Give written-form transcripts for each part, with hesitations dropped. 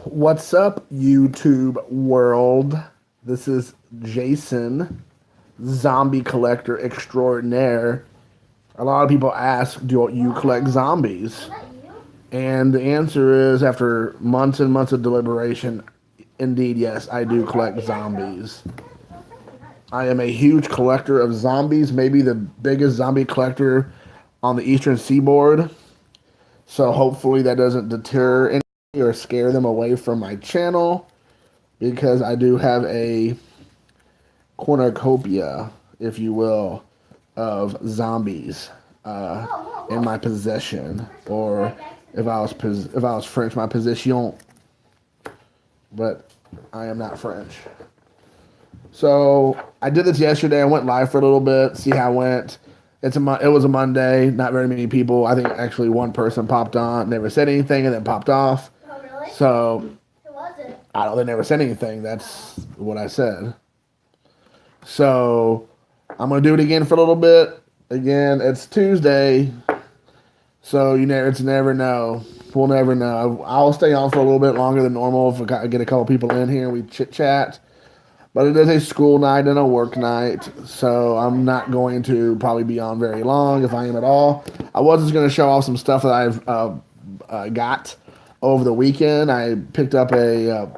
What's up, YouTube world? This is Jason, zombie collector extraordinaire. A lot of people ask, do you collect zombies? And the answer is, after months and months of deliberation, indeed, yes, I do collect zombies. I am a huge collector of zombies, maybe the biggest zombie collector on the eastern seaboard. So hopefully that doesn't deter any or scare them away from my channel, because I do have a cornucopia, if you will, of zombies in my possession, or if I was French, my possession. But I am not French. So I did this yesterday. I went live for a little bit, see how it went. It was a Monday. Not very many people. I think actually one person popped on, never said anything, and then popped off. Oh, really? So Who was it? I don't. They never said anything. That's what I said. So I'm gonna do it again for a little bit. Again, it's Tuesday, so it's never know. We'll never know. I'll stay on for a little bit longer than normal if I get a couple people in here and we chit chat. But it is a school night and a work night, so I'm not going to probably be on very long, if I am at all. I was just going to show off some stuff that I've got over the weekend. I picked up a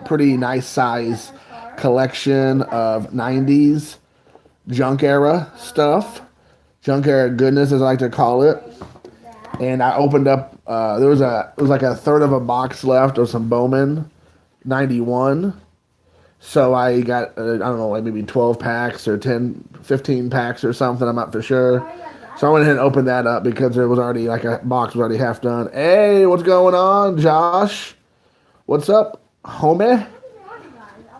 pretty nice size collection of 90s junk era stuff. Junk era goodness, as I like to call it. And I opened up, it was like a third of a box left of some Bowman 91. So I got, I don't know, like maybe 12 packs or 10, 15 packs or something. I'm not for sure. So I went ahead and opened that up because there was already, like, a box was already half done. Hey, what's going on, Josh? What's up, homie?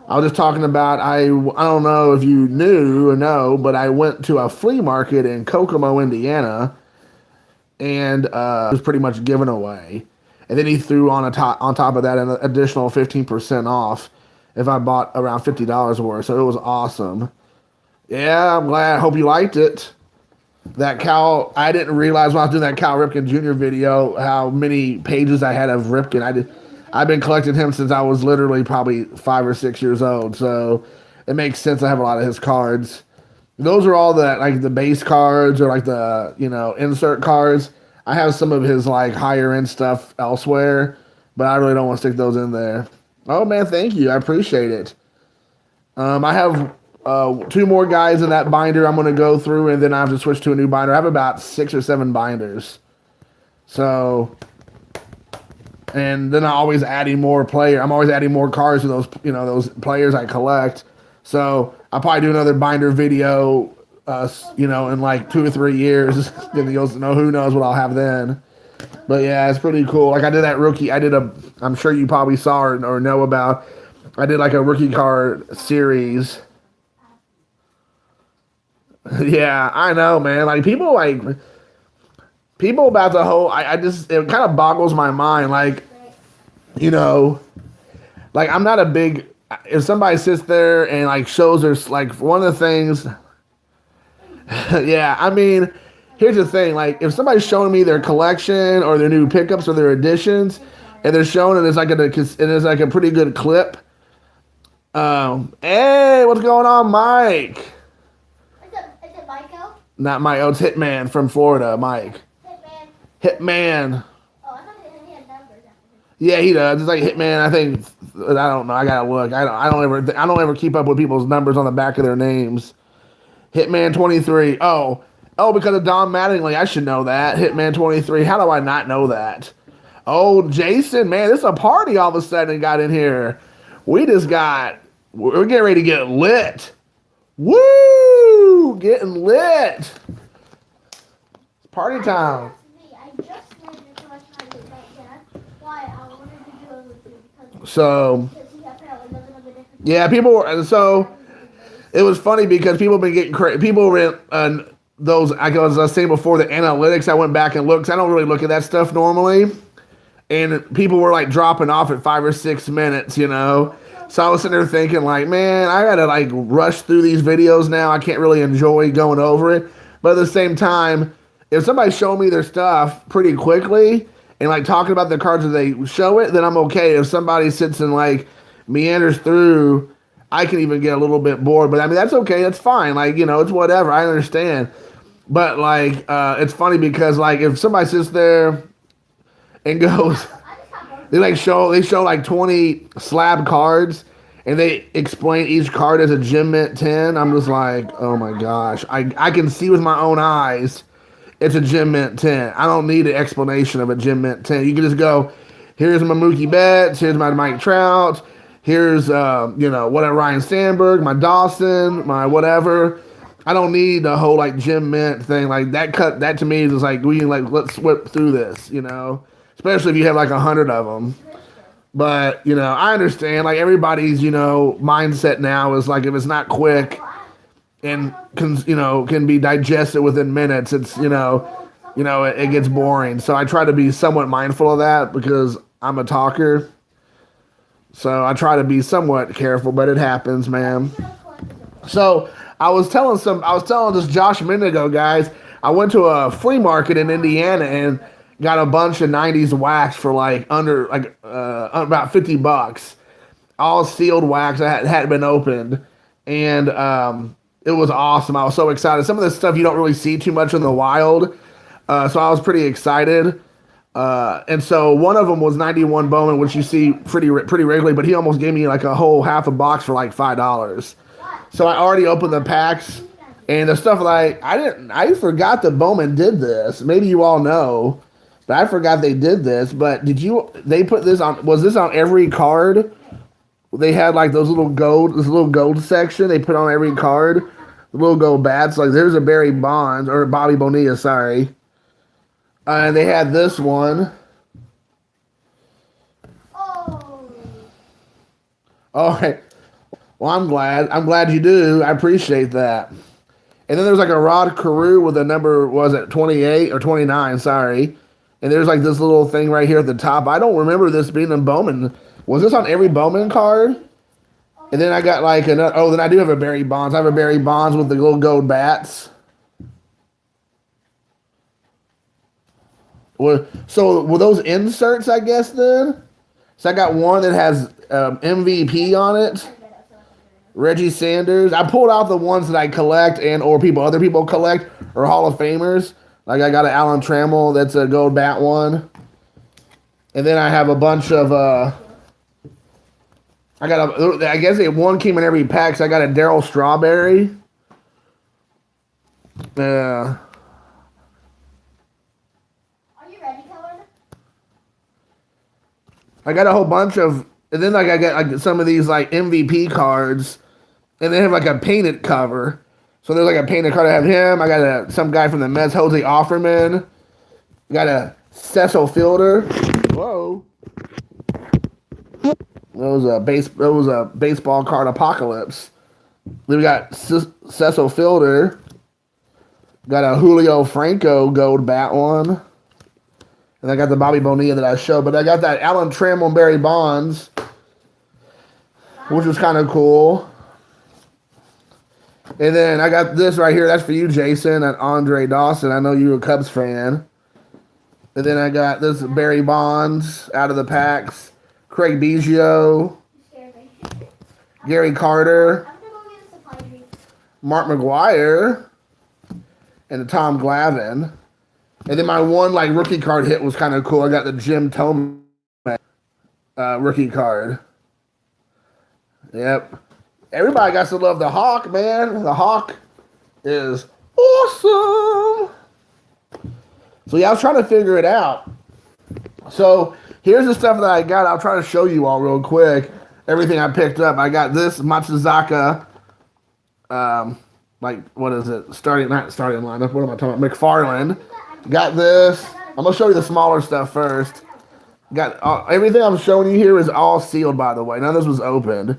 I was just talking about, I don't know if you knew or know, but I went to a flea market in Kokomo, Indiana, and it was pretty much given away. And then he threw on top of that an additional 15% off if I bought around $50 worth. So it was awesome. Yeah, I'm glad. I hope you liked it. That Cal, I didn't realize when I was doing that Cal Ripken Jr. video how many pages I had of Ripken. I've been collecting him since I was literally probably 5 or 6 years old. So it makes sense I have a lot of his cards. Those are all the base cards, or like the, insert cards. I have some of his like higher end stuff elsewhere, but I really don't want to stick those in there. Oh, man, thank you. I appreciate it. I have 2 more guys in that binder I'm going to go through, and then I have to switch to a new binder. I have about 6 or 7 binders. So, and then I'm always adding more I'm always adding more cards to those, those players I collect. So I'll probably do another binder video, in like 2 or 3 years. Then you'll know, who knows what I'll have then. But yeah, it's pretty cool. Like I did that rookie. I'm sure you probably saw or know about. I did like a rookie card series. Yeah, I know, man. Like people about the whole. It kind of boggles my mind. Like, like I'm not a big. If somebody sits there and like shows us like one of the things. Yeah, I mean. Here's the thing, like, if somebody's showing me their collection or their new pickups or their additions, and they're showing it as like a pretty good clip. Hey, what's going on, Mike? Is it Michael? Not Mike. Oh, it's Hitman from Florida, Mike. Hitman. Oh, I thought he had numbers. Yeah, he does. It's like Hitman. I think. I don't know. I gotta look. I don't ever keep up with people's numbers on the back of their names. Hitman 23. Oh, because of Don Mattingly, I should know that. Hitman 23. How do I not know that? Oh, Jason, man, this is a party all of a sudden got in here. We're getting ready to get lit. Woo! Getting lit. It's party time. So, yeah, so it was funny because people have been getting crazy. People were those, I was saying before, the analytics, I went back and looked. I don't really look at that stuff normally. And people were like dropping off at 5 or 6 minutes, So I was sitting there thinking like, man, I gotta like rush through these videos now. I can't really enjoy going over it. But at the same time, if somebody's showing me their stuff pretty quickly and like talking about the cards that they show it, then I'm okay. If somebody sits and like meanders through, I can even get a little bit bored. But I mean, that's okay. That's fine. Like, it's whatever. I understand. But like, it's funny because like if somebody sits there and goes, they show like 20 slab cards and they explain each card as a gem mint 10. I'm just like, oh my gosh. I can see with my own eyes it's a gem mint 10. I don't need an explanation of a gem mint 10. You can just go, here's my Mookie Betts, here's my Mike Trout, here's whatever, Ryan Sandberg, my Dawson, my whatever. I don't need the whole like gem mint thing. Like that to me is just like, we can like, let's whip through this, especially if you have like 100 of them. But, I understand like everybody's, mindset now is like, if it's not quick and can be digested within minutes, it's, it gets boring. So I try to be somewhat mindful of that because I'm a talker. So I try to be somewhat careful, but it happens, man. So I was telling this Josh a minute ago, guys. I went to a flea market in Indiana and got a bunch of 90s wax for like under like about $50, all sealed wax that hadn't been opened, and it was awesome. I was so excited. Some of this stuff you don't really see too much in the wild, so I was pretty excited. And so one of them was 91 Bowman, which you see pretty regularly, but he almost gave me like a whole half a box for like $5. So I already opened the packs, and the stuff that I forgot that Bowman did this. Maybe you all know, but I forgot they did this. But they put this on, was this on every card? They had like this little gold section they put on every card, the little gold bats. Like there's a Barry Bonds or Bobby Bonilla, sorry. And they had this one. Oh. All right. Well, I'm glad you do. I appreciate that. And then there's like a Rod Carew with a number, was it 28 or 29? Sorry. And there's like this little thing right here at the top. I don't remember this being a Bowman. Was this on every Bowman card? And then I got like another. Oh, then I do have a Barry Bonds. I have a Barry Bonds with the little gold bats. So were those inserts, I guess, then? So I got one that has MVP on it. Reggie Sanders. I pulled out the ones that I collect and or other people collect or Hall of Famers. Like I got an Alan Trammell, that's a gold bat one. And then I have a bunch of I guess one came in every pack, so I got a Darryl Strawberry. Are you ready, Colin? I got a whole bunch of, and then like I got like some of these like MVP cards, and they have like a painted cover. So there's like a painted card. I have him. I got some guy from the Mets, Jose Offerman. I got a Cecil Fielder. Whoa. It was a baseball card apocalypse. Then we got Cecil Fielder. Got a Julio Franco gold bat one. And I got the Bobby Bonilla that I showed. But I got that Alan Trammell and Barry Bonds, which was kind of cool. And then I got this right here. That's for you, Jason, and Andre Dawson. I know you're a Cubs fan. And then I got this Barry Bonds out of the packs. Craig Biggio. Gary Carter. Mark McGuire. And the Tom Glavine. And then my one like rookie card hit was kind of cool. I got the Jim Thome rookie card. Yep. Everybody got to love the Hawk, man. The Hawk is awesome. So yeah, I was trying to figure it out. So here's the stuff that I got. I'll try to show you all real quick. Everything I picked up. I got this Matsuzaka. What is it? Not starting lineup. What am I talking about? McFarland. Got this. I'm gonna show you the smaller stuff first. Got everything I'm showing you here is all sealed, by the way. None of this was opened.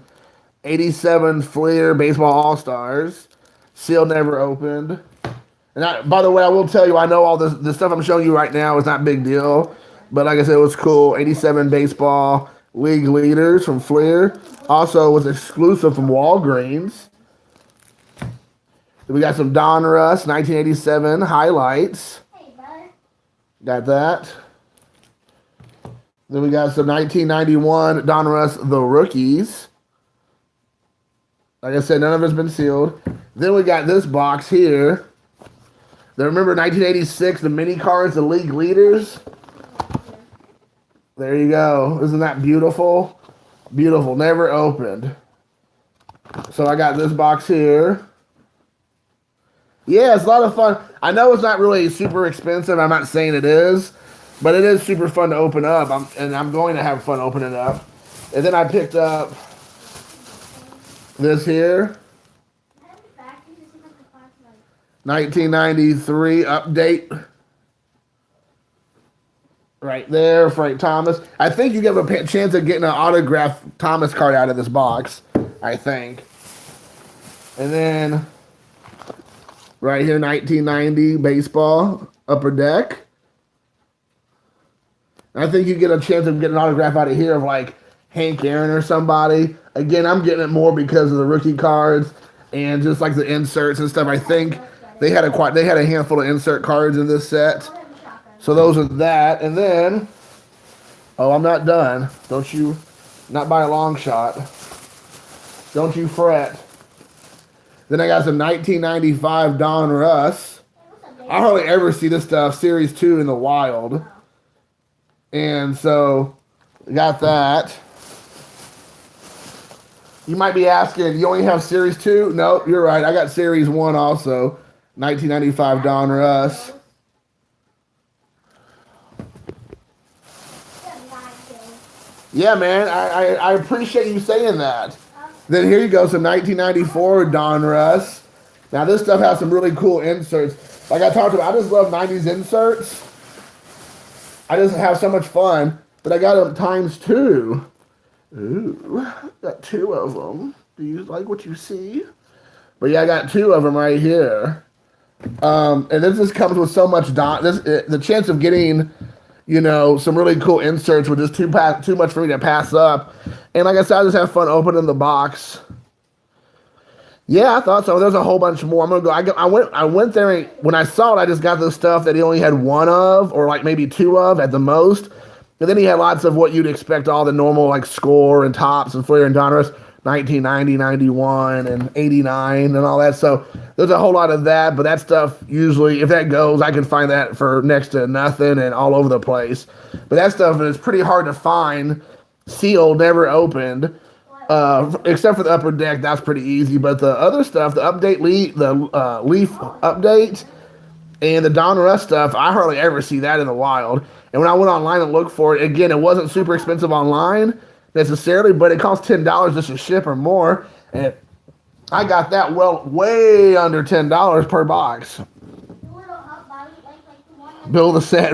87 Fleer Baseball All-Stars. Sealed, never opened. And by the way, I will tell you, I know all the stuff I'm showing you right now is not big deal. But like I said, it was cool. 87 Baseball League Leaders from Fleer. Also was exclusive from Walgreens. We got some Don Russ, 1987 highlights. Hey, brother. Got that. Then we got some 1991 Donruss The Rookies. Like I said, none of it's been sealed. Then we got this box here. Then remember 1986, the mini cards, the league leaders. There you go. Isn't that beautiful? Beautiful. Never opened. So I got this box here. Yeah, it's a lot of fun. I know it's not really super expensive. I'm not saying it is. But it is super fun to open up. I'm going to have fun opening it up. And then I picked up this here. 1993 update. Right there, Frank Thomas. I think you get a chance of getting an autographed Thomas card out of this box. I think. And then right here, 1990 baseball upper deck. I think you get a chance of getting an autograph out of here of like Hank Aaron or somebody. Again, I'm getting it more because of the rookie cards and just like the inserts and stuff. I think they had a handful of insert cards in this set. So those are that. And then, oh, I'm not done. Don't you, not by a long shot. Don't you fret. Then I got some 1995 Donruss. I hardly ever see this stuff, Series 2 in the wild. And so, got that. You might be asking, you only have Series 2? No, you're right. I got Series 1 also. 1995 Donruss. Yeah, man. I appreciate you saying that. Then here you go, some 1994 Donruss. Now, this stuff has some really cool inserts. Like I talked about, I just love 90s inserts. I just have so much fun, but I got them ×2. Ooh, got 2 of them. Do you like what you see? But yeah, I got 2 of them right here. And this just comes with so much the chance of getting, you know, some really cool inserts was just too much for me to pass up. And like I said, I just have fun opening the box. Yeah, I thought so. There's a whole bunch more. I'm gonna go. I went there and when I saw it, I just got the stuff that he only had 1 of, or like maybe 2 of at the most. And then he had lots of what you'd expect, all the normal like score and tops and Flair and Donruss, 1990, 91, and 89 and all that. So there's a whole lot of that. But that stuff usually, if that goes, I can find that for next to nothing and all over the place. But that stuff is pretty hard to find. Sealed, never opened. Except for the upper deck, that's pretty easy. But the other stuff, the update Leaf update and the Donruss stuff, I hardly ever see that in the wild. And when I went online and looked for it, again, it wasn't super expensive online necessarily, but it cost $10 just to ship or more. And I got that way under $10 per box. Build a set.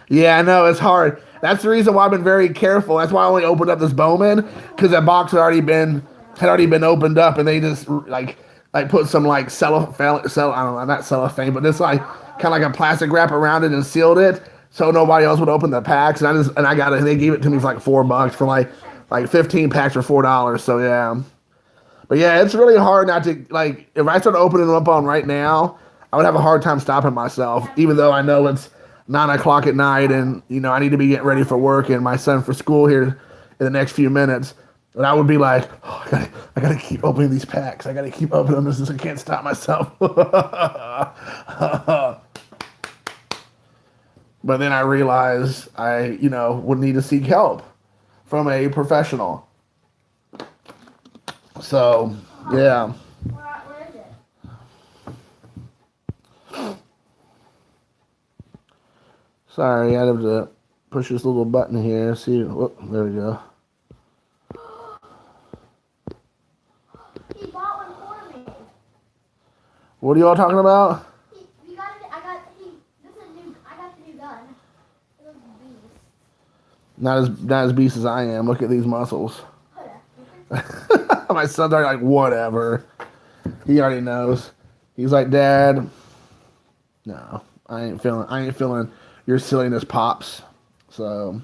Yeah, I know, it's hard. That's the reason why I've been very careful. That's why I only opened up this Bowman, because that box had already been opened up, and they just like put some like cellophane, I don't know, not cellophane, but just like kind of like a plastic wrap around it and sealed it, so nobody else would open the packs. And I got it. They gave it to me for like $4 for like 15 packs for $4. So yeah, but yeah, it's really hard not to like. If I start opening them up on right now, I would have a hard time stopping myself, even though I know it's 9 o'clock at night, and you know I need to be getting ready for work and my son for school here in the next few minutes. And I would be like, oh, I gotta keep opening these packs. I gotta keep opening them. I can't stop myself. But then I realized I, would need to seek help from a professional. So, yeah. Where is it? Sorry, I have to push this little button here. See, whoop, there we go. He bought one for me. What are you all talking about? I got the new gun. It was a beast. Not as beast as I am. Look at these muscles. My son's already like, whatever. He already knows. He's like, Dad, no, I ain't feeling your silliness, Pops. So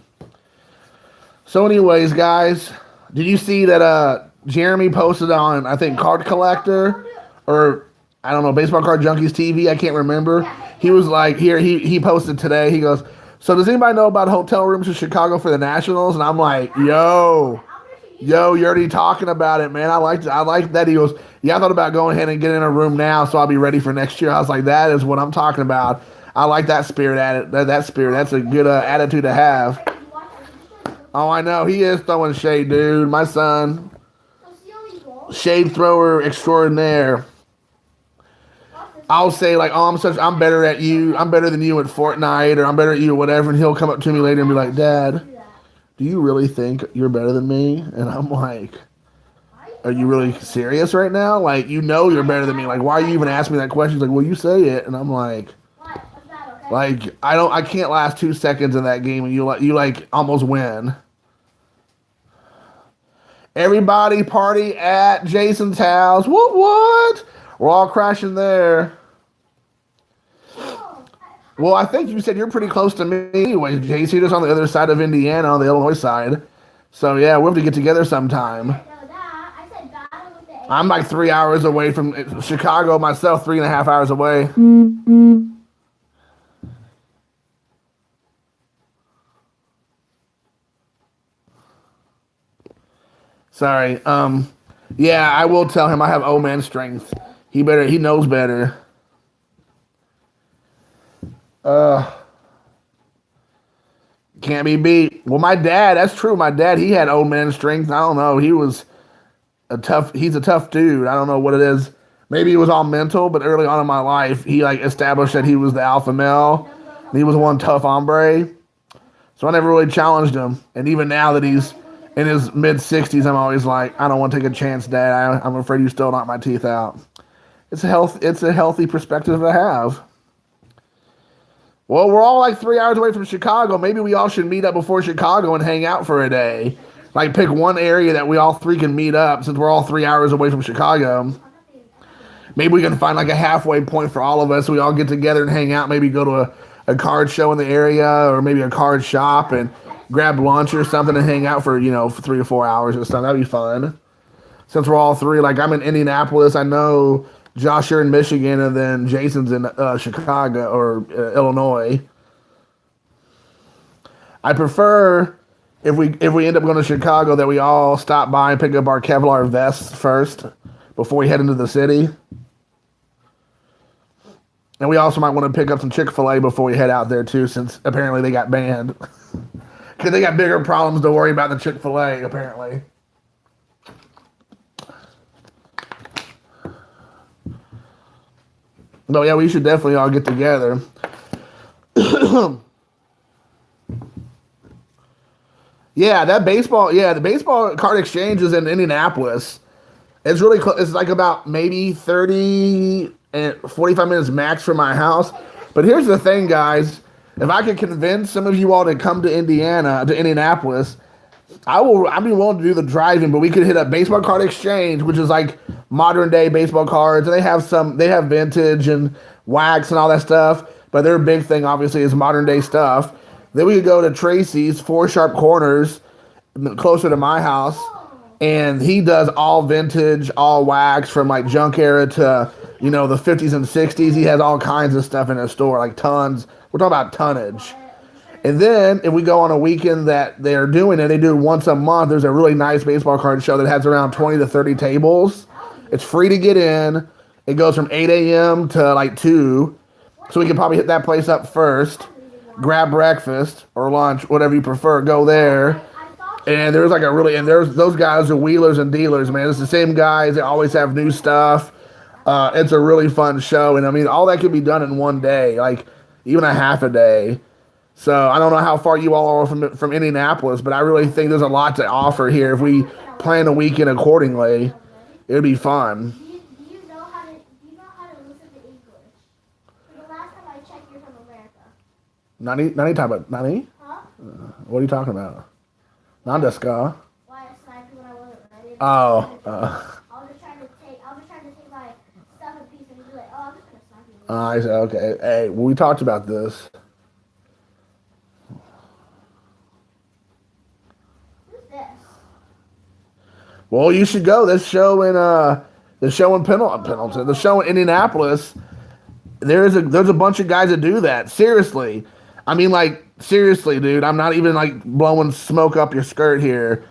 anyways, guys, did you see that Jeremy posted on, I think, Card Collector, or I don't know, Baseball Card Junkies TV. I can't remember. Yeah, He was like, here, he posted today. He goes, so does anybody know about hotel rooms in Chicago for the Nationals? And I'm like, yo, you're already talking about it, man. I like that. He goes, yeah, I thought about going ahead and getting in a room now, so I'll be ready for next year. I was like, that is what I'm talking about. I like that spirit at it. That spirit. That's a good attitude to have. Oh, I know. He is throwing shade, dude. My son, shade thrower extraordinaire. I'll say like, oh, I'm better at you. I'm better than you at Fortnite, or I'm better at you, or whatever. And he'll come up to me later and be like, Dad, do you really think you're better than me? And I'm like, are you really serious right now? Like, you know you're better than me. Like, why are you even asking me that question? He's like, well, you say it. And I'm like, I can't last 2 seconds in that game and you like almost win. Everybody party at Jason's house. What? We're all crashing there. Well, I think you said you're pretty close to me anyway, JC, just on the other side of Indiana, on the Illinois side. So yeah, we'll have to get together sometime. I'm like 3 hours away from Chicago myself, 3.5 hours away. Sorry. Yeah, I will tell him I have old man strength. He knows better. Can't be beat. Well, my dad, that's true. My dad, he had old man strength. I don't know. He's a tough dude. I don't know what it is. Maybe it was all mental, but early on in my life, he like established that he was the alpha male. And he was one tough hombre. So I never really challenged him. And even now that he's in his mid-60s, I'm always like, I don't want to take a chance, Dad. I'm afraid you still knock my teeth out. It's a healthy perspective to have. Well, we're all like 3 hours away from Chicago. Maybe we all should meet up before Chicago and hang out for a day. Like pick one area that we all three can meet up since we're all 3 hours away from Chicago. Maybe we can find like a halfway point for all of us. We all get together and hang out. Maybe go to a card show in the area or maybe a card shop and grab lunch or something and hang out for, for 3 or 4 hours or something. That'd be fun. Since we're all three, like I'm in Indianapolis, I know Josh, you're in Michigan, and then Jason's in Chicago or Illinois. I prefer if we end up going to Chicago that we all stop by and pick up our Kevlar vests first before we head into the city. And we also might want to pick up some Chick-fil-A before we head out there too, since apparently they got banned. Because they got bigger problems to worry about than Chick-fil-A, apparently. No, yeah, we should definitely all get together. Yeah, the baseball card exchange is in Indianapolis. It's really close. It's like about maybe 30 and 45 minutes max from my house. But here's the thing, guys. If I could convince some of you all to come to Indianapolis, I'd be willing to do the driving, but we could hit up Baseball Card Exchange, which is like modern day baseball cards. And they have vintage and wax and all that stuff. But their big thing, obviously, is modern day stuff. Then we could go to Tracy's, Four Sharp Corners, closer to my house. And he does all vintage, all wax from like junk era to, the 50s and 60s. He has all kinds of stuff in his store, like tons. We're talking about tonnage. And then if we go on a weekend that they're doing it, they do it once a month. There's a really nice baseball card show that has around 20 to 30 tables. It's free to get in. It goes from 8 a.m. to like 2. So we can probably hit that place up first, grab breakfast or lunch, whatever you prefer, go there. And there's there's those guys are wheelers and dealers, man. It's the same guys. They always have new stuff. It's a really fun show. And I mean, all that could be done in one day, like even a half a day. So I don't know how far you all are from Indianapolis, but I really think there's a lot to offer here. If we plan a weekend accordingly, it would be fun. Do you know how to listen to English? The last time I checked, you're from America. Nani talking about? Nani? Huh? What are you talking about? Nandeska. Why I sniped when I wasn't ready. Oh. I was just trying to take my stuff in peace and he'd be like, oh, I'm just gonna snipe you. I said, okay. Hey, well, we talked about this. Who's this? Well, you should go. This show in The show in Pendleton, the show in Indianapolis. There's a bunch of guys that do that. Seriously, I mean, like seriously, dude. I'm not even like blowing smoke up your skirt here.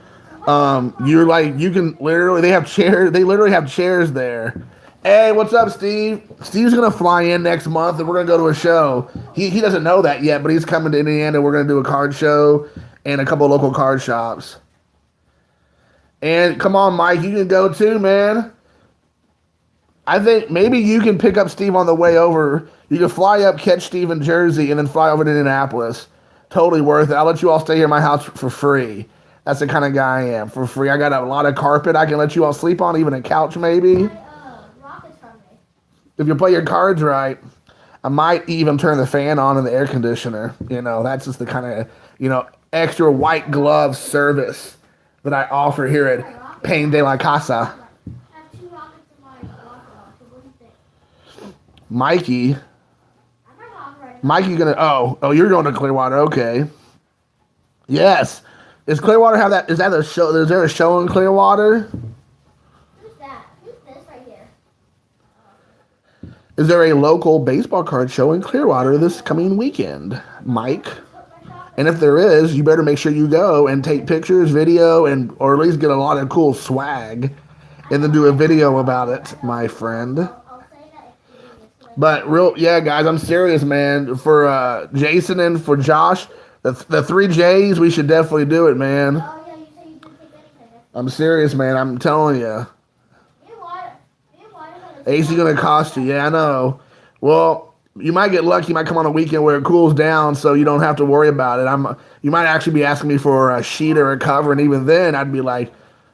You're like you can literally. They have chairs. They literally have chairs there. Hey, what's up, Steve? Steve's gonna fly in next month, and we're gonna go to a show. He doesn't know that yet, but he's coming to Indiana. We're gonna do a card show and a couple of local card shops. And come on, Mike, you can go too, man. I think maybe you can pick up Steve on the way over. You can fly up, catch Steve in Jersey, and then fly over to Indianapolis. Totally worth it. I'll let you all stay here at my house for free. That's the kind of guy I am, for free. I got a lot of carpet I can let you all sleep on, even a couch maybe. Rockets from me. If you play your cards right, I might even turn the fan on in the air conditioner. That's just the kind of, extra white glove service that I offer here at Pain de la Casa. I have 2 rockets in my locker. So what do you think? Mikey. I'm not off right now. Mikey gonna you're going to Clearwater, okay. Yes. Is Clearwater have that? Is that a show? Is there a show in Clearwater? Who's that? Who's this right here? Is there a local baseball card show in Clearwater this coming weekend, Mike? And if there is, you better make sure you go and take pictures, video, or at least get a lot of cool swag, and then do a video about it, my friend. I'll say that if But guys, I'm serious, man. For Jason and for Josh, the 3 J's, we should definitely do it, man. Oh yeah, you said you didn't take anything. I'm serious, man. I'm telling you. Me and water. AC gonna cost you. Yeah, I know. Well, you might get lucky. You might come on a weekend where it cools down, so you don't have to worry about it. You might actually be asking me for a sheet or a cover, and even then, I'd be like,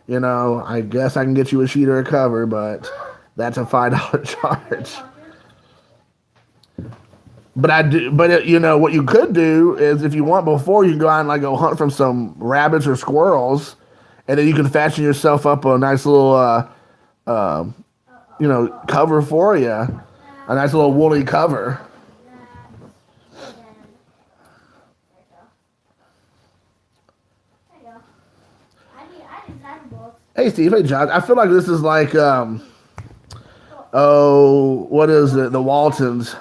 I guess I can get you a sheet or a cover, but that's a $5 charge. But what you could do is, if you want, before you can go out and go hunt from some rabbits or squirrels, and then you can fashion yourself up a nice little, cover for you, a nice little woolly cover. Hey, Steve. Hey, Josh. I feel like this is like, what is it? The Waltons.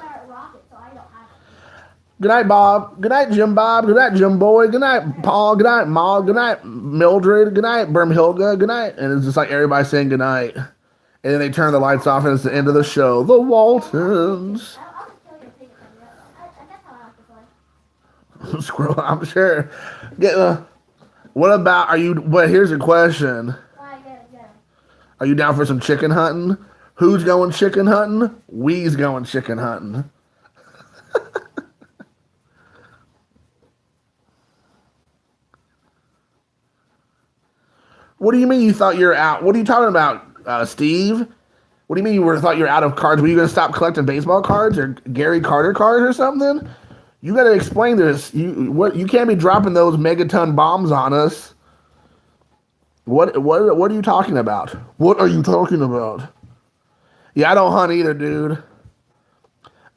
Good night, Bob. Good night, Jim Bob. Good night, Jim Boy. Good night, Paul. Good night, Ma. Good night, Mildred. Good night, Bermhilda. Good night. And it's just like everybody saying good night. And then they turn the lights off and it's the end of the show. The Waltons. Scroll, I'm sure. What about, here's a question. Are you down for some chicken hunting? Who's going chicken hunting? We's going chicken hunting. What do you mean you thought you're out? What are you talking about, Steve? What do you mean thought you're out of cards? Were you going to stop collecting baseball cards or Gary Carter cards or something? You got to explain this. You can't be dropping those megaton bombs on us. What are you talking about? What are you talking about? Yeah, I don't hunt either, dude.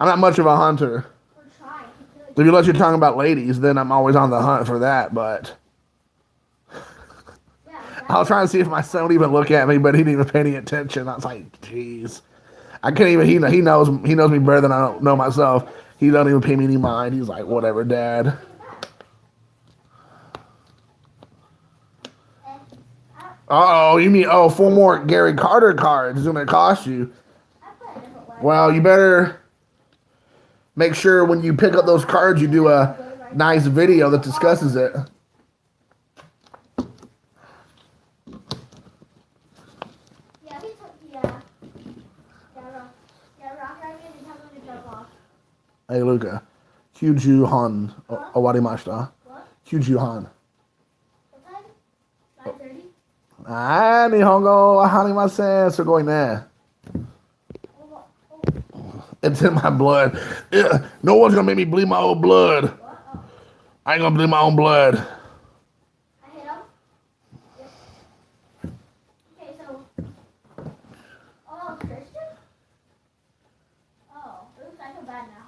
I'm not much of a hunter. Unless you're talking about ladies, then I'm always on the hunt for that, but I was trying to see if my son would even look at me, but he didn't even pay any attention. I was like, jeez. I can't even, he knows me better than I don't know myself. He doesn't even pay me any mind. He's like, whatever, Dad. Uh-oh, you mean, 4 more Gary Carter cards is going to cost you. Well, you better make sure when you pick up those cards, you do a nice video that discusses it. Hey, Luca. Kyuju Han. Owarimashita. Kyuju Han. What time? 9:30? Ah, Nihongo Hanimasen. So going there. It's in my blood. Yeah, no one's gonna make me bleed my own blood. I ain't gonna bleed my own blood. I hit him? Yep. Okay, so. Oh, Christian? Oh, oops, I feel bad now.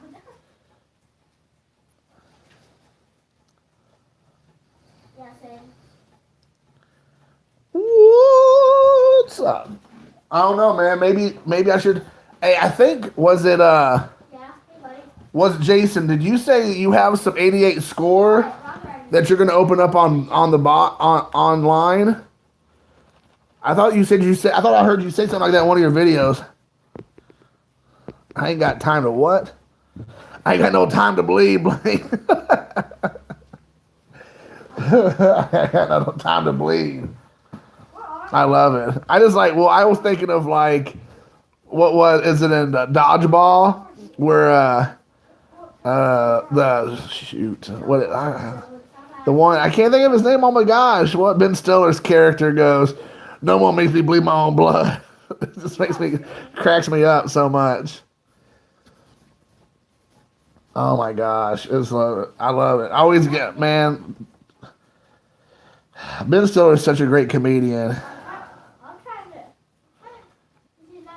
Yeah, same. What's up? I don't know, man. Maybe I should. Hey, I think Yeah, hey buddy. was Jason? Did you say you have some 88 score What? Rock that you're gonna open up on the bot on online? I thought you said. I thought I heard you say something like that in one of your videos. I ain't got time to what? I ain't got no time to bleed, Blake. I got no time to bleed. Where are I love it. I just like. Well, I was thinking of like, what was is it in dodgeball where the shoot what the one I can't think of his name. Oh my gosh, what Ben Stiller's character goes, no one makes me bleed my own blood. It just cracks me up so much. Oh my gosh, I love it. I always get man. Ben Stiller is such a great comedian. I'm trying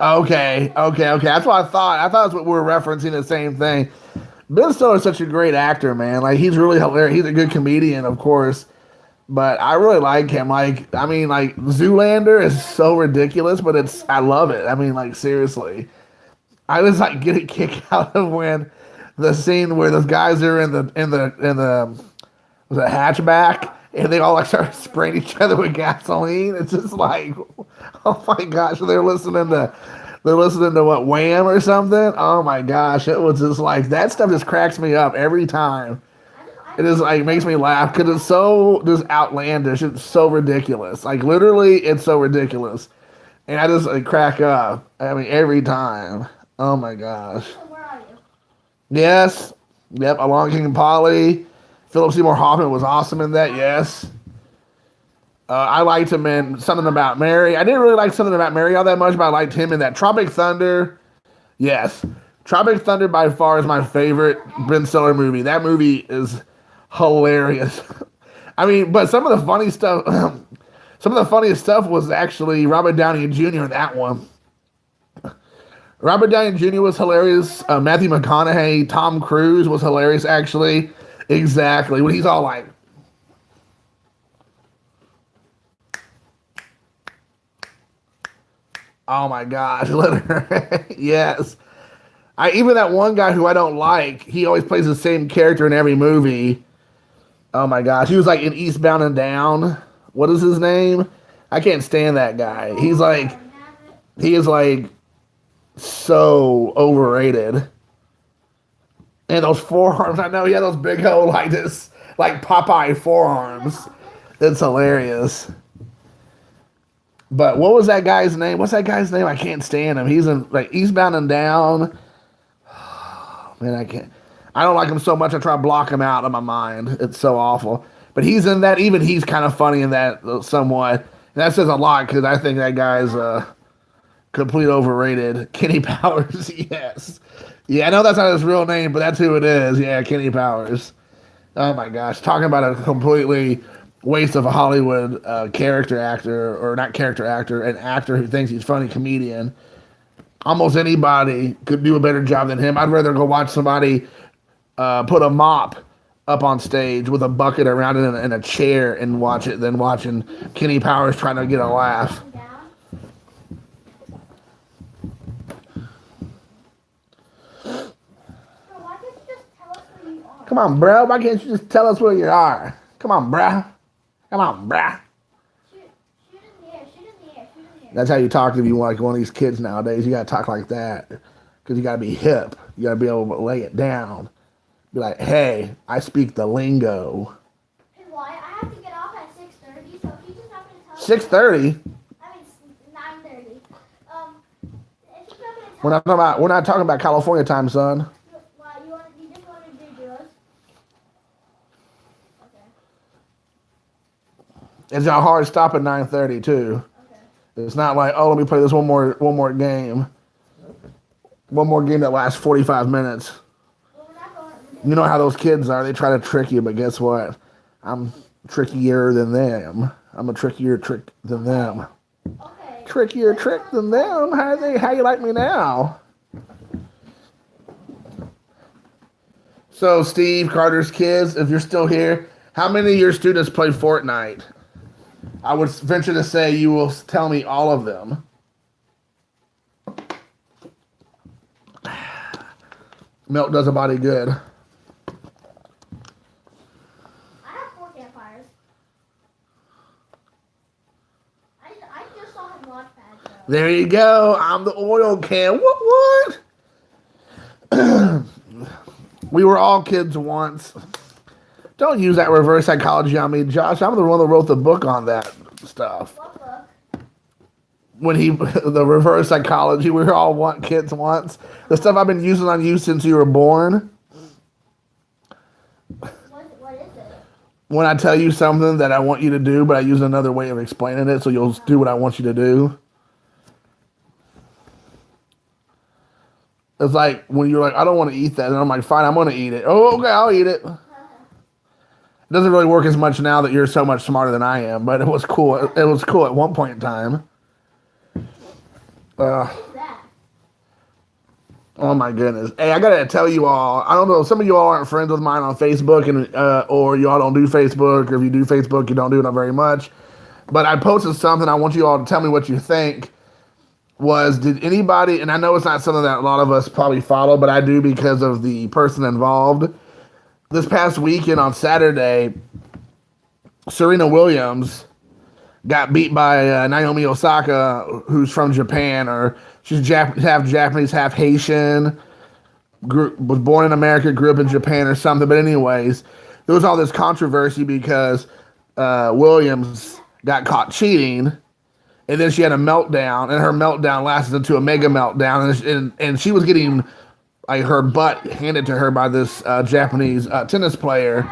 to. Okay. That's what I thought. I thought that's what we were referencing. The same thing. Ben Stiller is such a great actor, man. Like he's really hilarious. He's a good comedian, of course, but I really like him. Like I mean, like Zoolander is so ridiculous, but I love it. I mean, like seriously, I was like get a kick out of when the scene where those guys are in the was it hatchback and they all like start spraying each other with gasoline. It's just like, oh my gosh, they're listening to what Wham or something. Oh my gosh, it was just like that stuff just cracks me up every time. It is like makes me laugh because it's so just outlandish. It's so ridiculous. Like literally, it's so ridiculous, and I just like crack up. I mean, every time. Oh my gosh. Where are you? Yes. Yep. Along King and Polly. Philip Seymour Hoffman was awesome in that. Yes. I liked him in Something About Mary. I didn't really like Something About Mary all that much, but I liked him in that. Tropic Thunder. Yes. Tropic Thunder by far is my favorite Ben Stiller movie. That movie is hilarious. I mean, but some of the funny stuff, some of the funniest stuff was actually Robert Downey Jr. in that one. Robert Downey Jr. was hilarious. Matthew McConaughey, Tom Cruise was hilarious, actually. Exactly. When he's all like, oh my gosh, literally. Yes. Even that one guy who I don't like, he always plays the same character in every movie. Oh my gosh. He was like in Eastbound and Down. What is his name? I can't stand that guy. He is like so overrated. And those forearms, I know he had those big old like this, like Popeye forearms. It's hilarious. But what was that guy's name? What's that guy's name? I can't stand him. He's in like Eastbound and Down. Oh, man, I can't. I don't like him so much. I try to block him out of my mind. It's so awful. But he's in that. Even he's kind of funny in that somewhat. And that says a lot because I think that guy's complete overrated. Kenny Powers, yes. Yeah, I know that's not his real name, but that's who it is. Yeah, Kenny Powers. Oh my gosh, talking about a completely waste of a Hollywood character actor, or not character actor, an actor who thinks he's a funny comedian. Almost anybody could do a better job than him. I'd rather go watch somebody put a mop up on stage with a bucket around it and a chair and watch it than watching Kenny Powers trying to get a laugh. Come on, bro. Why can't you just tell us where you are? Come on, bro. Come on, bro. Shoot in the air, shoot in the air, shoot in the air. That's how you talk if you want like one of these kids nowadays. You gotta talk like that because you gotta be hip. You gotta be able to lay it down. Be like, hey, I speak the lingo. Hey, Wyatt, I have to get off at 6:30, so if you just happen to tell 6:30. I mean 9:30. If you happen to tell We're not talking about California time, son. you just want to do yours? Okay. It's a hard stop at 9:30 too. Okay. It's not like, oh, let me play this one more game. One more game that lasts 45 minutes. Well, we're not going. You know how those kids are. They try to trick you, but guess what? I'm trickier than them. I'm a trickier trick than them. Okay. Trickier trick than them. How you like me now? So, Steve, Carter's kids, if you're still here, how many of your students play Fortnite? I would venture to say you will tell me all of them. Milk does a body good. I have 4 campfires. I just saw him launch pad though. There you go. I'm the oil can. What? We were all kids once. Don't use that reverse psychology on me, Josh. I'm the one that wrote the book on that stuff. What book? When the reverse psychology, we were all kids once. The stuff I've been using on you since you were born. What is it? When I tell you something that I want you to do, but I use another way of explaining it, so you'll do what I want you to do. It's like when you're like, I don't want to eat that, and I'm like, fine, I'm going to eat it. Oh, okay, I'll eat it. It doesn't really work as much now that you're so much smarter than I am, but it was cool. It was cool at one point in time. That. Oh my goodness! Hey, I gotta tell you all. I don't know. Some of you all aren't friends with mine on Facebook, and or you all don't do Facebook, or if you do Facebook, you don't do it very much. But I posted something. I want you all to tell me what you think. Did anybody? And I know it's not something that a lot of us probably follow, but I do because of the person involved. This past weekend on Saturday, Serena Williams got beat by Naomi Osaka, who's from Japan, or she's half Japanese, half Haitian. Was born in America, grew up in Japan, or something. But anyways, there was all this controversy because Williams got caught cheating, and then she had a meltdown, and her meltdown lasted into a mega meltdown, and she was getting like her butt handed to her by this Japanese tennis player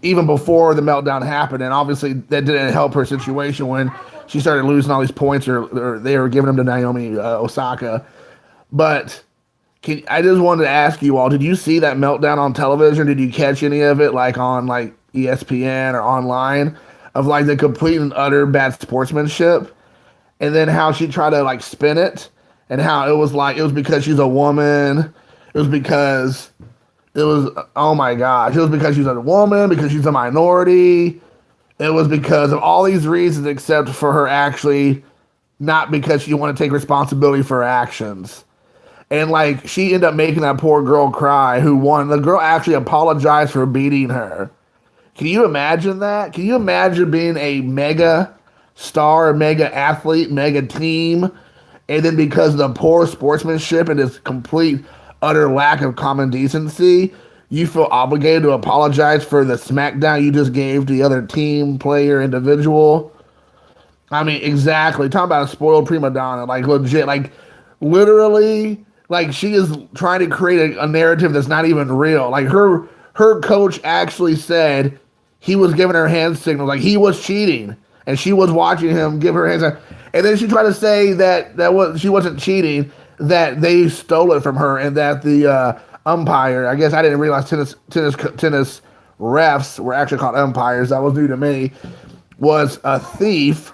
even before the meltdown happened, and obviously that didn't help her situation when she started losing all these points, or they were giving them to Naomi Osaka. But I just wanted to ask you all: did you see that meltdown on television? Did you catch any of it, like on like ESPN or online, of like the complete and utter bad sportsmanship, and then how she tried to like spin it, and how it was because she's a woman, it was because. It was, oh my gosh, it was because she's a woman, because she's a minority. It was because of all these reasons, except for her actually not because she wanted to take responsibility for her actions. And like, she ended up making that poor girl cry who won. The girl actually apologized for beating her. Can you imagine that? Can you imagine being a mega star, mega athlete, mega team, and then because of the poor sportsmanship and this complete utter lack of common decency, you feel obligated to apologize for the smackdown you just gave to the other team, player, individual? I mean, exactly. Talking about a spoiled prima donna, like legit, like literally, like she is trying to create a narrative that's not even real. Like her coach actually said he was giving her hand signals, like he was cheating, and she was watching him give her hands. And then she tried to say that she wasn't cheating, that they stole it from her, and that the umpire, I guess I didn't realize tennis refs were actually called umpires. That was new to me. Was a thief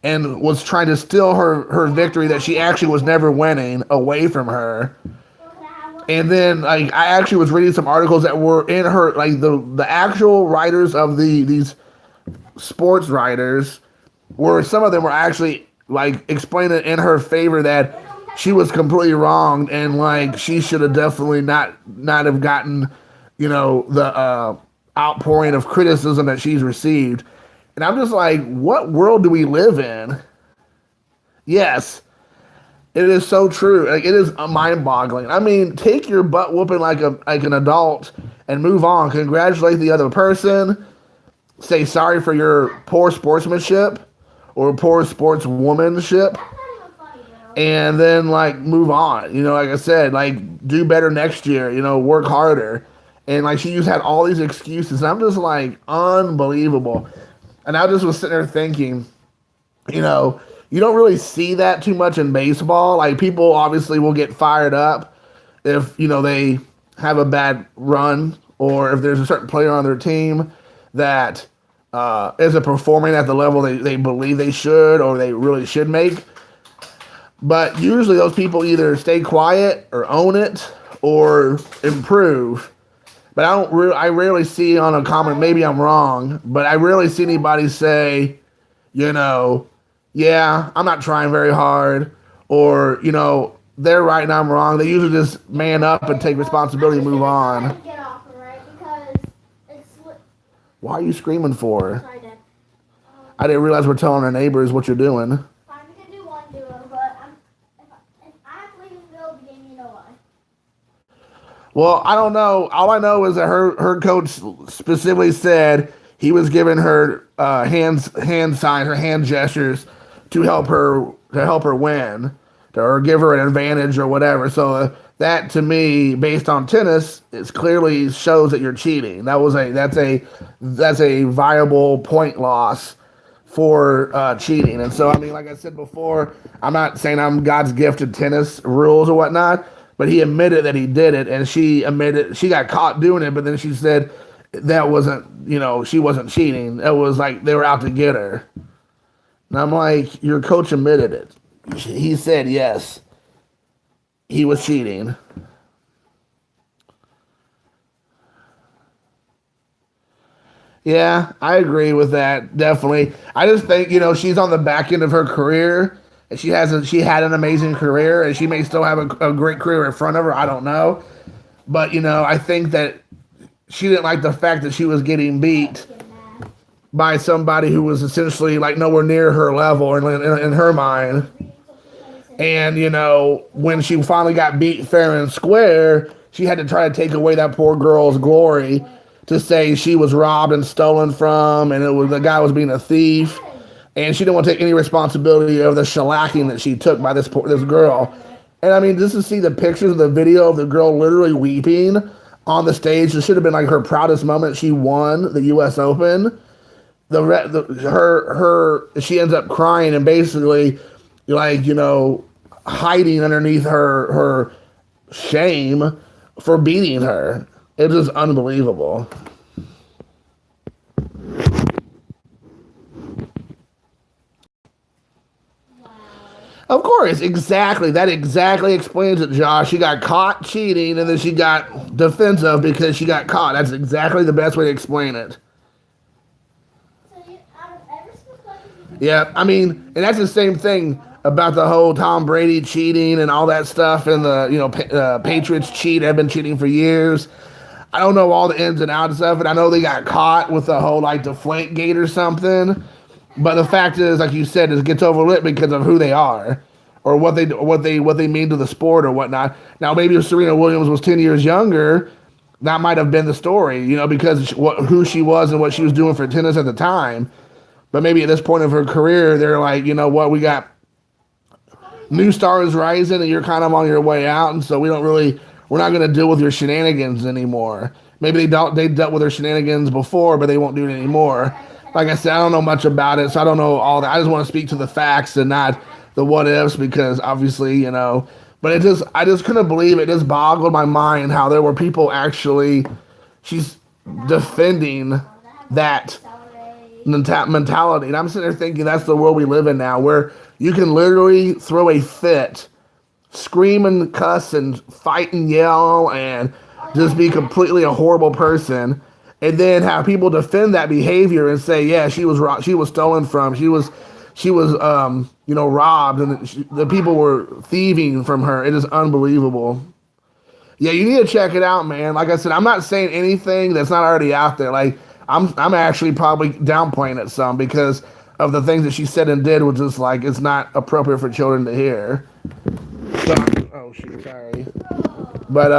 and was trying to steal her victory that she actually was never winning away from her. And then like I actually was reading some articles that were in her, like the actual writers of these sports writers, where some of them were actually like explaining in her favor that she was completely wrong, and like she should have definitely not have gotten, the outpouring of criticism that she's received. And I'm just like, what world do we live in? Yes, it is so true. Like, it is mind-boggling. I mean, take your butt whooping like an adult and move on. Congratulate the other person. Say sorry for your poor sportsmanship or poor sportswomanship. And then like move on, like I said, like do better next year, work harder. And like she just had all these excuses. And I'm just like, unbelievable. And I just was sitting there thinking, you don't really see that too much in baseball. Like people obviously will get fired up if, they have a bad run, or if there's a certain player on their team that isn't performing at the level they believe they should or they really should make. But usually those people either stay quiet or own it or improve. But I rarely see on a comment, maybe I'm wrong, but I rarely see anybody say, yeah, I'm not trying very hard, or, they're right and I'm wrong. They usually just man up and take responsibility and move on. Get off, right? Because it's. Why are you screaming for? Sorry, Dad. I didn't realize we're telling our neighbors what you're doing. Fine, we can do one duo, but if I'm leaving the middle of the game, you know why. Well, I don't know. All I know is that her coach specifically said he was giving her hand signs, her hand gestures to help her win, or give her an advantage or whatever. So that to me, based on tennis, it clearly shows that you're cheating. That's a viable point loss for cheating. And so I mean, like I said before, I'm not saying I'm God's gift to tennis rules or whatnot. But he admitted that he did it, and she admitted she got caught doing it. But then she said that wasn't, she wasn't cheating. It was like they were out to get her. And I'm like, your coach admitted it. He said yes, he was cheating. Yeah, I agree with that. Definitely. I just think she's on the back end of her career. And she had an amazing career, and she may still have a great career in front of her. I don't know, but I think that she didn't like the fact that she was getting beat by somebody who was essentially like nowhere near her level in her mind. And when she finally got beat fair and square, she had to try to take away that poor girl's glory to say she was robbed and stolen from, and the guy was being a thief. And she didn't want to take any responsibility of the shellacking that she took by this girl. And I mean, just to see the pictures of the video of the girl literally weeping on the stage, it should have been like her proudest moment. She won the U.S. Open. She ends up crying and basically, hiding underneath her shame for beating her. It is unbelievable. Of course, exactly. That exactly explains it, Josh. She got caught cheating, and then she got defensive because she got caught. That's exactly the best way to explain it. Yeah, I mean, and that's the same thing about the whole Tom Brady cheating and all that stuff, and the Patriots cheat. Have been cheating for years. I don't know all the ins and outs of it. I know they got caught with the whole Deflate Gate or something. But the fact is, like you said, it gets overlooked because of who they are, or what they mean to the sport or whatnot. Now, maybe if Serena Williams was 10 years younger, that might have been the story, because who she was and what she was doing for tennis at the time. But maybe at this point of her career, they're like, we got new stars rising, and you're kind of on your way out, and so we're not going to deal with your shenanigans anymore. Maybe they dealt with their shenanigans before, but they won't do it anymore. Like I said, I don't know much about it, so I don't know all that. I just want to speak to the facts and not the what ifs, because obviously, but I just couldn't believe it. It just boggled my mind how there were people actually, she's defending that mentality. And I'm sitting there thinking that's the world we live in now, where you can literally throw a fit, scream and cuss and fight and yell and just be completely a horrible person. And then have people defend that behavior and say, yeah, she was stolen from, she was robbed, and the people were thieving from her. It is unbelievable. Yeah, you need to check it out, man. Like I said, I'm not saying anything that's not already out there. Like I'm actually probably downplaying it some because of the things that she said and did, which is like it's not appropriate for children to hear. So, oh shoot, sorry. But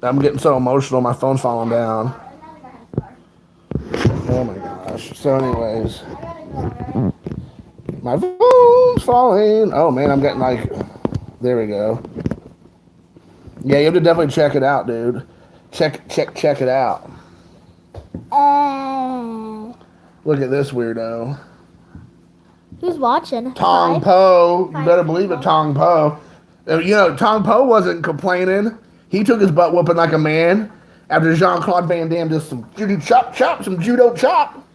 I'm getting so emotional, my phone's falling down. Oh my gosh. So anyways, my phone's falling. Oh man, I'm getting there we go. Yeah, you have to definitely check it out, dude. Check it out. Look at this weirdo. Who's watching? Tong Po. You better believe it, Tong Po. Tong Po wasn't complaining. He took his butt whooping like a man after Jean-Claude Van Damme did some judo chop.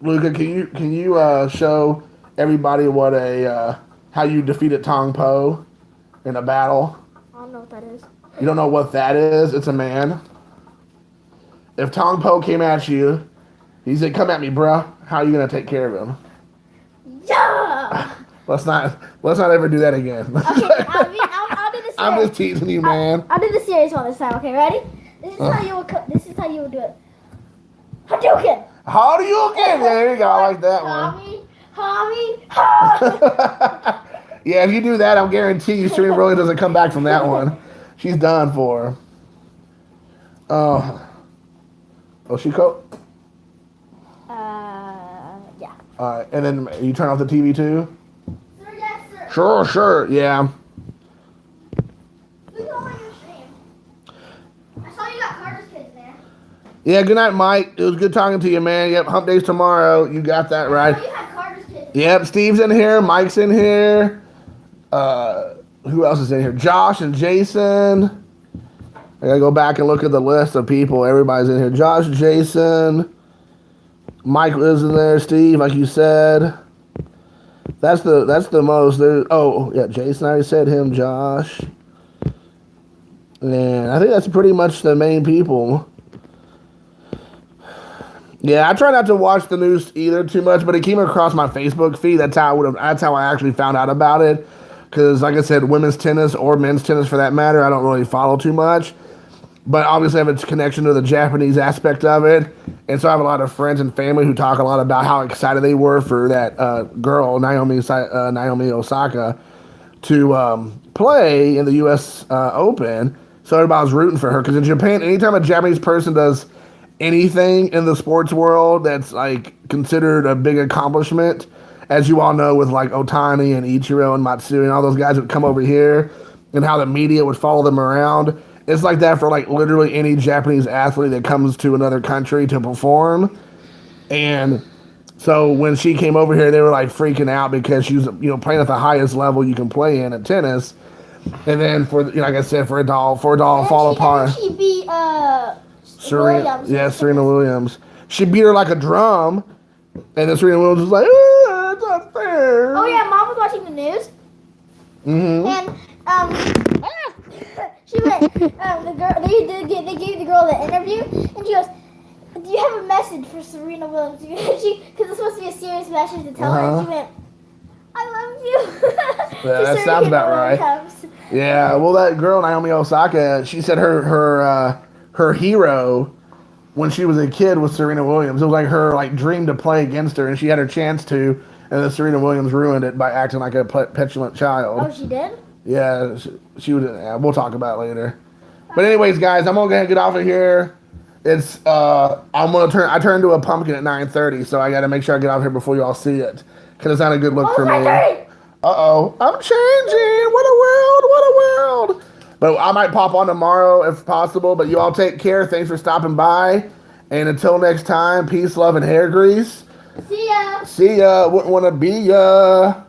Luca, can you show everybody what how you defeated Tong Po in a battle? I don't know what that is. You don't know what that is? It's a man. If Tong Po came at you, he said, "Come at me, bro. How are you gonna take care of him?" Yeah. Let's not ever do that again. Okay, I'll do the serious. I'm just teasing you, man. I'll do the serious one this time. Okay, ready? This is how you will. This is how you will do it. Hadouken. Hadouken. There you go. I like that one. Yeah, if you do that, I'm guarantee you Serena really doesn't come back from that one. She's done for. Oh, she cool. Yeah. All right, and then you turn off the TV too. Sir, yes, sir. Sure, yeah. Who's on your stream? I saw you got Carter's kids there. Yeah, good night, Mike. It was good talking to you, man. Yep, hump day's tomorrow. You got that right. I saw you had Carter's kids. Yep, Steve's in here. Mike's in here. Who else is in here? Josh and Jason. I gotta go back and look at the list of people. Everybody's in here. Josh, Jason. Mike is in there. Steve, like you said. That's the most. Oh, yeah, Jason, I already said him. Josh. And I think that's pretty much the main people. Yeah, I try not to watch the news either too much, but it came across my Facebook feed. That's how I actually found out about it. Because, like I said, women's tennis or men's tennis for that matter, I don't really follow too much. But obviously I have a connection to the Japanese aspect of it. And so I have a lot of friends and family who talk a lot about how excited they were for that girl, Naomi Osaka, to play in the U.S. Open. So everybody was rooting for her. Because in Japan, anytime a Japanese person does anything in the sports world that's like considered a big accomplishment, as you all know, with like Otani and Ichiro and Matsui and all those guys would come over here and how the media would follow them around. It's like that for like literally any Japanese athlete that comes to another country to perform. And so when she came over here, they were like freaking out because she was, playing at the highest level you can play in at tennis. And then like I said, for a doll fall apart. She beat Williams. Yeah, Serena Williams. She beat her like a drum. And then Serena Williams was like, that's not fair. Oh yeah, Mom was watching the news. Mm-hmm. And she went. The girl they gave the girl the interview, and she goes, "Do you have a message for Serena Williams?" Because it's supposed to be a serious message to tell her. And she went, "I love you." Yeah, that sounds about right. Yeah, well, that girl Naomi Osaka, she said her hero when she was a kid was Serena Williams. It was like her dream to play against her, and she had her chance to, and then Serena Williams ruined it by acting like a petulant child. Oh, she did? Yeah, she was. Yeah, we'll talk about it later. But anyways, guys, I'm gonna get off of here. It's I turn to a pumpkin at 9:30, so I got to make sure I get out of here before you all see it, because it's not a good look for me. Uh-oh, I'm changing. What a world. But I might pop on tomorrow if possible. But you all take care. Thanks for stopping by. And until next time, peace, love, and hair grease. See ya. See ya. Wouldn't want to be ya.